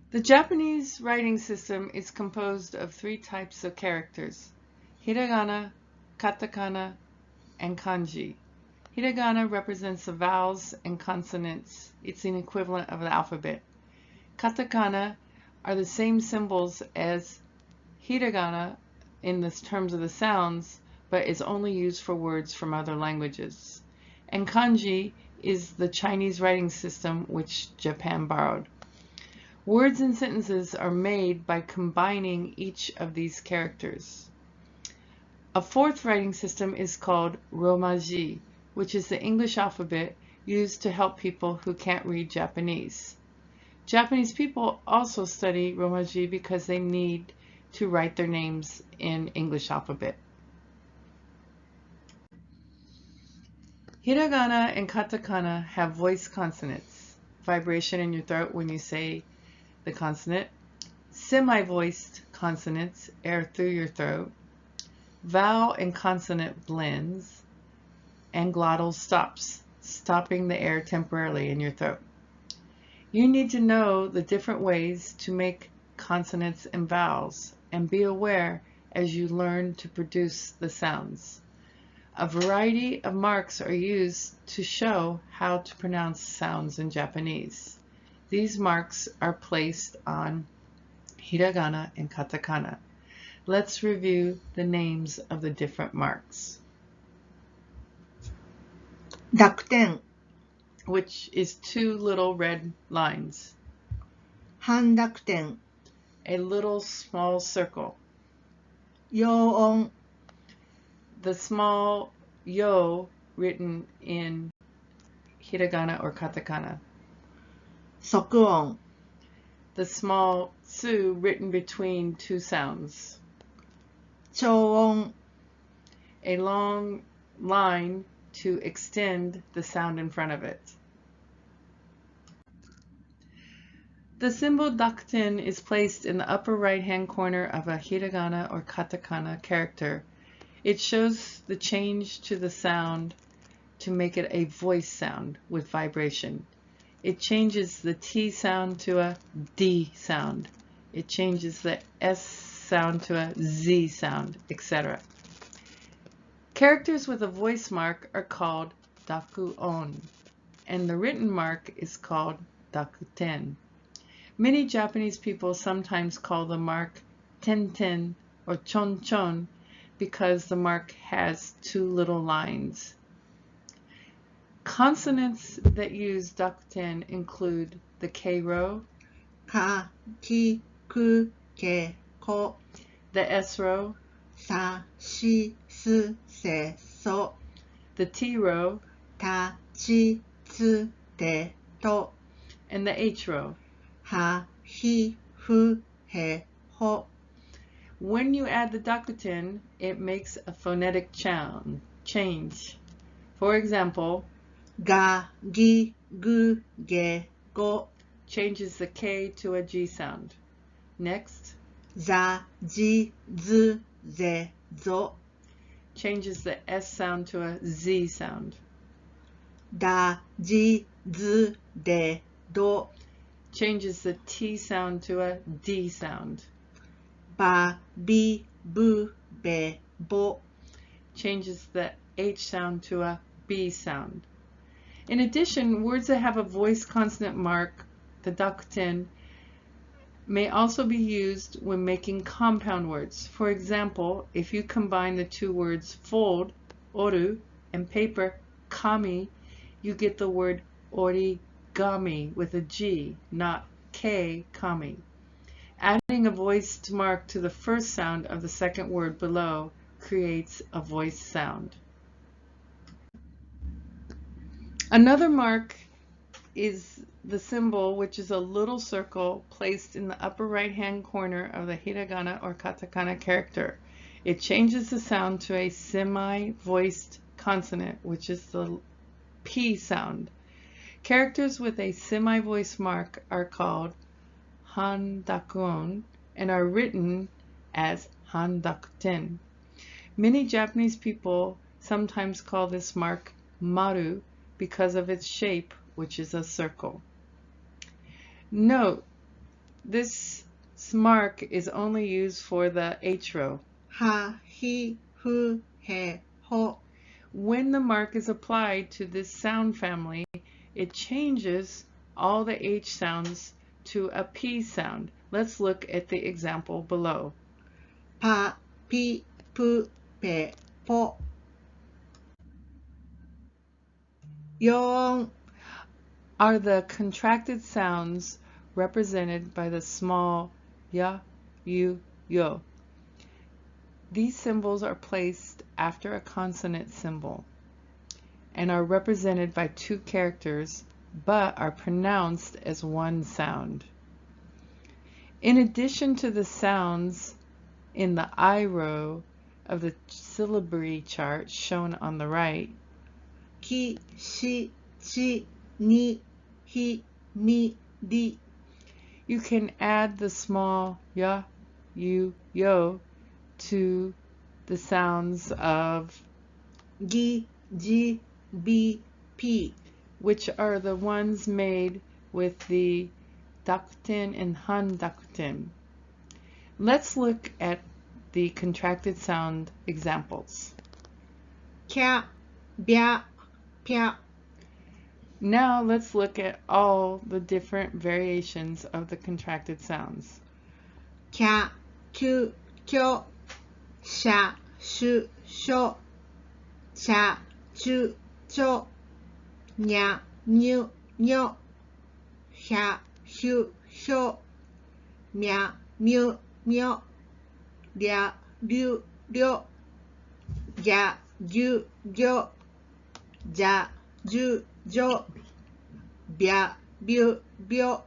The Japanese writing system is composed of three types of characters: Hiragana, Katakana, and Kanji. Hiragana represents the vowels and consonants. It's an equivalent of the alphabet. Katakana are the same symbols as Hiragana in the terms of the sounds, but is only used for words from other languages. And Kanji is the Chinese writing system which Japan borrowed. Words and sentences are made by combining each of these characters. A fourth writing system is called Romaji, which is the English alphabet used to help people who can't read Japanese. Japanese people also study Romaji because they need to write their names in English alphabet. Hiragana and Katakana have voice consonants, vibration in your throat when you say the consonant, semi-voiced consonants, air through your throat, vowel and consonant blends, and glottal stops, stopping the air temporarily in your throat. You need to know the different ways to make consonants and vowels, and be aware as you learn to produce the sounds. A variety of marks are used to show how to pronounce sounds in Japanese. These marks are placed on Hiragana and Katakana. Let's review the names of the different marks. 濁点 which is two little red lines. 半濁点 A little small circle. 陽音 The small yo written in hiragana or katakana. 即音 The small tsu written between two sounds. 長音 A long line to extend the sound in front of it. The symbol dakuten is placed in the upper right-hand corner of a hiragana or katakana character. It shows the change to the sound to make it a voice sound with vibration. It changes the T sound to a D sound. It changes the S sound to a Z sound, etc. Characters with a voice mark are called dakuon, and the written mark is called dakuten. Many Japanese people sometimes call the mark tenten or chonchon because the mark has two little lines. Consonants that use dakuten include the K-row, かきくけこ the S-row, さしすせそ the T-row, たちつてと and the H-row. はひふへほ When you add the dakuten, it makes a phonetic change. For example, がぎぐげご changes the K to a G sound. Next, ざじずぜぞ changes the S sound to a Z sound. だじずでど Changes the T sound to a D sound. ばびぶべぼ Changes the H sound to a B sound. In addition, words that have a voice consonant mark, the dakuten, may also be used when making compound words. For example, if you combine the two words fold, oru, and paper, kami, you get the word origami with a G, not K, kami. Adding a voiced mark to the first sound of the second word below creates a voice sound. Another mark is the symbol, which is a little circle placed in the upper right-hand corner of the hiragana or katakana character. It changes the sound to a semi-voiced consonant, which is the P sound. Characters with a semi-voiced mark are called handakuon and are written as handakuten. Many Japanese people sometimes call this mark maru because of its shape, which is a circle. Note This mark is only used for the H row. は、ひ、ふ、へ、ほ。 When the mark is applied to this sound family, it changes all the H sounds to a P sound. Let's look at the example below. パ、ピ、プ、ペ、ポ。4 are the contracted sounds represented by the small ya, you, yo. These symbols are placed after a consonant symbol and are represented by two characters but are pronounced as one sound. In addition to the sounds in the I row of the syllabary chart shown on the right, き、し、ち、に、ひ、み、り。 you can add the small ya, you, yo to the sounds of ぎ、じ、び、ぴ。 which are the ones made with the dakuten and han dakuten. Let's look at the contracted sound examples. きゃ、びゃ、ぴゃ。 Now let's look at all the different variations of the contracted sounds. きゃ、きゅ、きょ。しゃ、しゅ、しょ。ちゃ、ちゅ、ちょ。にゃ、にゅ、にょ。ひゃ、ひゅ、ひょ。みゃ、みゅ、みょ。りゃ、りゅ、りょ。ぎゃ、ぎゅ、ぎょ。じゃ、じゅ、じょ。びゃ、びゅ、びょ。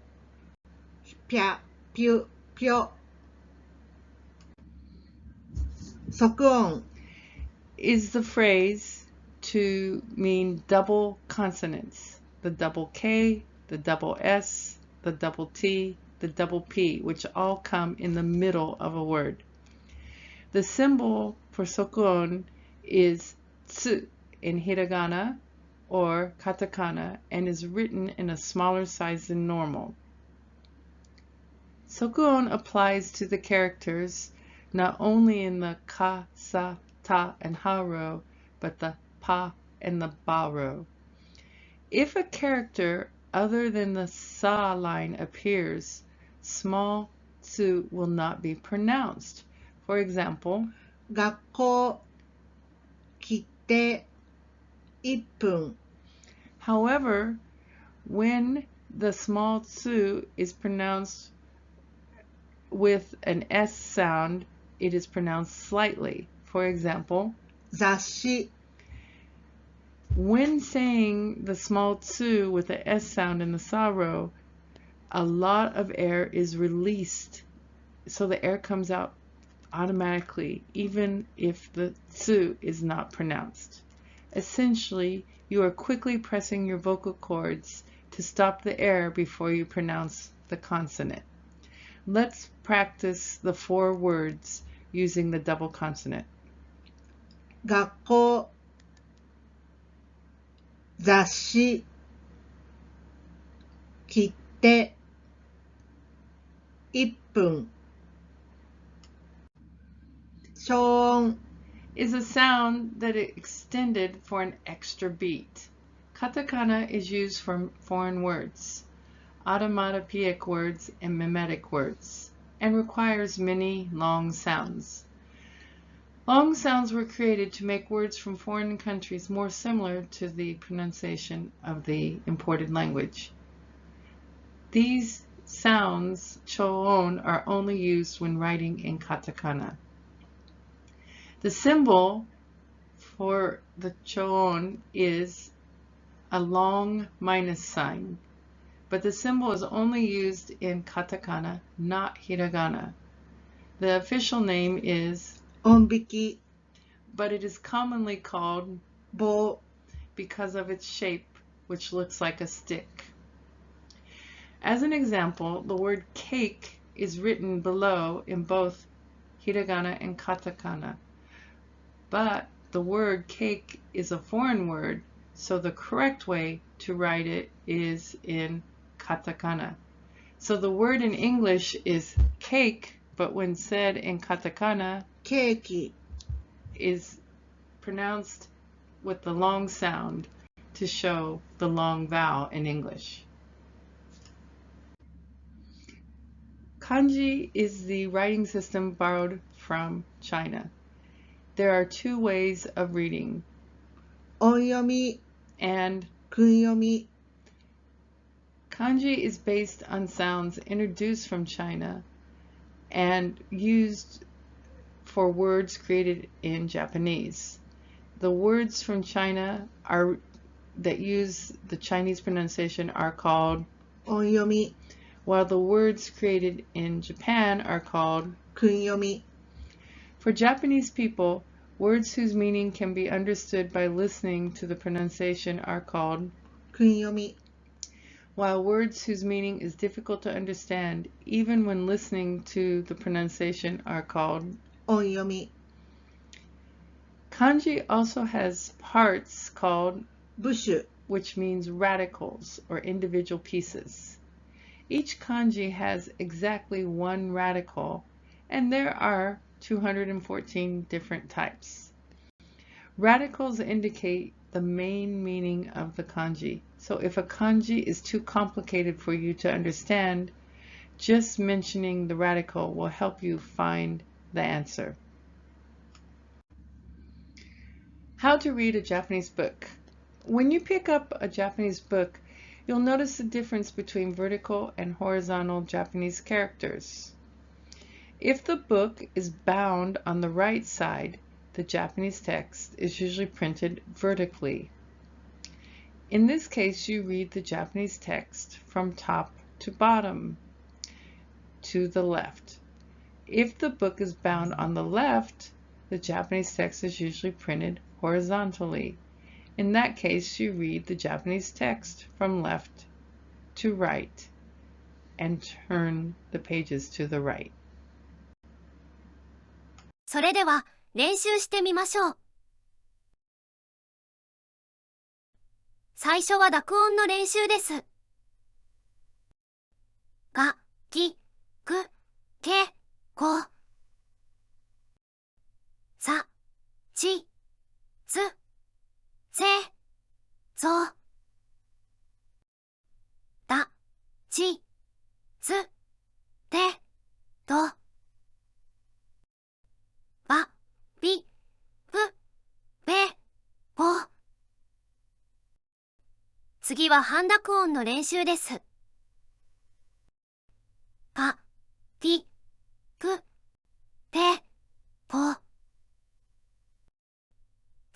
ぴゃ、ぴゅ、ぴょ。即音 is the phrase to mean double consonants. The double K, the double S, the double T, the double P, which all come in the middle of a word. The symbol for sokon is tsu in Hiragana or Katakana and is written in a smaller size than normal. Sokon applies to the characters not only in the ka, sa, ta, and ha row, but the pa and the ba row. If a character other than the sa line appears, small tsu will not be pronounced. For example, 学校来て1分 however, when the small tsu is pronounced with an S sound, it is pronounced slightly. For example, 雑誌 when saying the small tsu with the S sound in the sa row, a lot of air is released, so the air comes out automatically, even if the tsu is not pronounced. Essentially, you are quickly pressing your vocal cords to stop the air before you pronounce the consonant. Let's practice the 4 words using the double consonant. 学校雑誌切手1分消音 is a sound that is extended for an extra beat. Katakana is used for foreign words, automatopoeic words, and mimetic words, and requires many long sounds. Long sounds were created to make words from foreign countries more similar to the pronunciation of the imported language. These sounds, choon, are only used when writing in katakana. The symbol for the choon is a long minus sign, but the symbol is only used in katakana, not hiragana. The official name is 音引き but it is commonly called 棒 because of its shape, which looks like a stick. As an example, the word cake is written below in both hiragana and katakana, but the word cake is a foreign word, so the correct way to write it is in katakana. So the word in English is cake, but when said in Katakana, ケーキ is pronounced with the long sound to show the long vowel in English. Kanji is the writing system borrowed from China. There are two ways of reading, 音読み and 訓読み Kanji is based on sounds introduced from China and used for words created in Japanese. The words from China that use the Chinese pronunciation are called 音読み while the words created in Japan are called 訓読み For Japanese people, words whose meaning can be understood by listening to the pronunciation are called 訓読み while words whose meaning is difficult to understand even when listening to the pronunciation are called 音読み Kanji also has parts called 部首 which means radicals or individual pieces. Each kanji has exactly one radical, and there are 214 different types. Radicals indicate the main meaning of the kanji. So if a kanji is too complicated for you to understand, just mentioning the radical will help you find the answer. How to read a Japanese book. When you pick up a Japanese book, you'll notice the difference between vertical and horizontal Japanese characters. If the book is bound on the right side, the Japanese text is usually printed vertically. In this case, you read the Japanese text from top to bottom to the left. If the book is bound on the left, the Japanese text is usually printed horizontally. In that case, you read the Japanese text from left to right and turn the pages to the right. それでは練習してみましょう。最初は濁音の練習です。が、き、く、け、こ。さ、ち、つ、せ、ぞ。だ、ち、つ、て、と。ば、び、ぶ、べ、ぼ。次は半濁音の練習です。か、き、く、て、ぽ。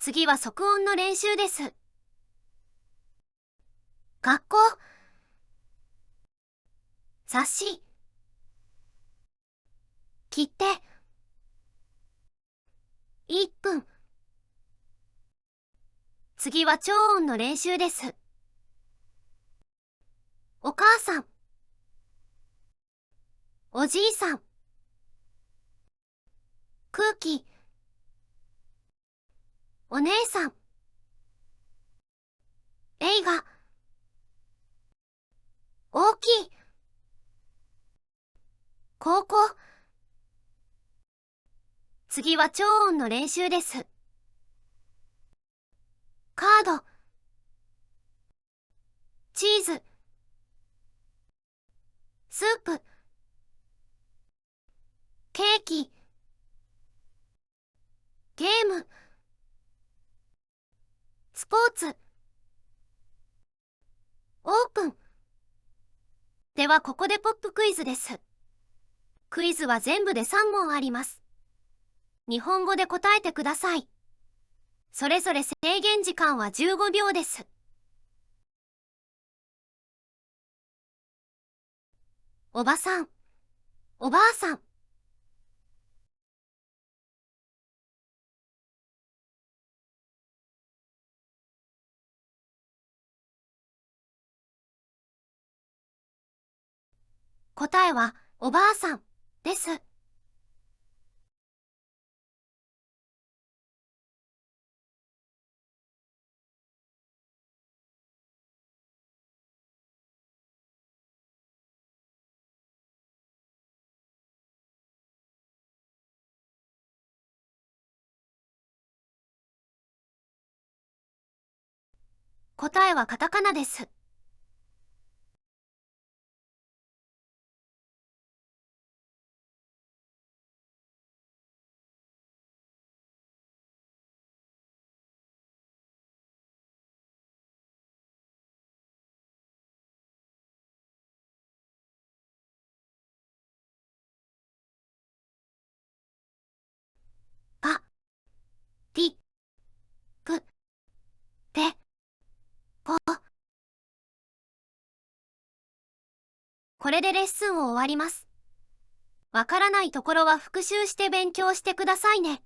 次は即音の練習です。学校、冊子、切手、1分。次は超音の練習です。お母さん、おじいさん、空気、お姉さん、映画、大きい、高校。次は超音の練習です。カード、チーズ、スープ、ケーキ、ゲーム、スポーツ、オープン。ではここでポップクイズです。クイズは全部で3問あります。日本語で答えてください。それぞれ制限時間は15秒です。おばさん、おばあさん。答えはおばあさんです。答えはカタカナです。あ、り、く、て、こ。これでレッスンを終わります。わからないところは復習して勉強してくださいね。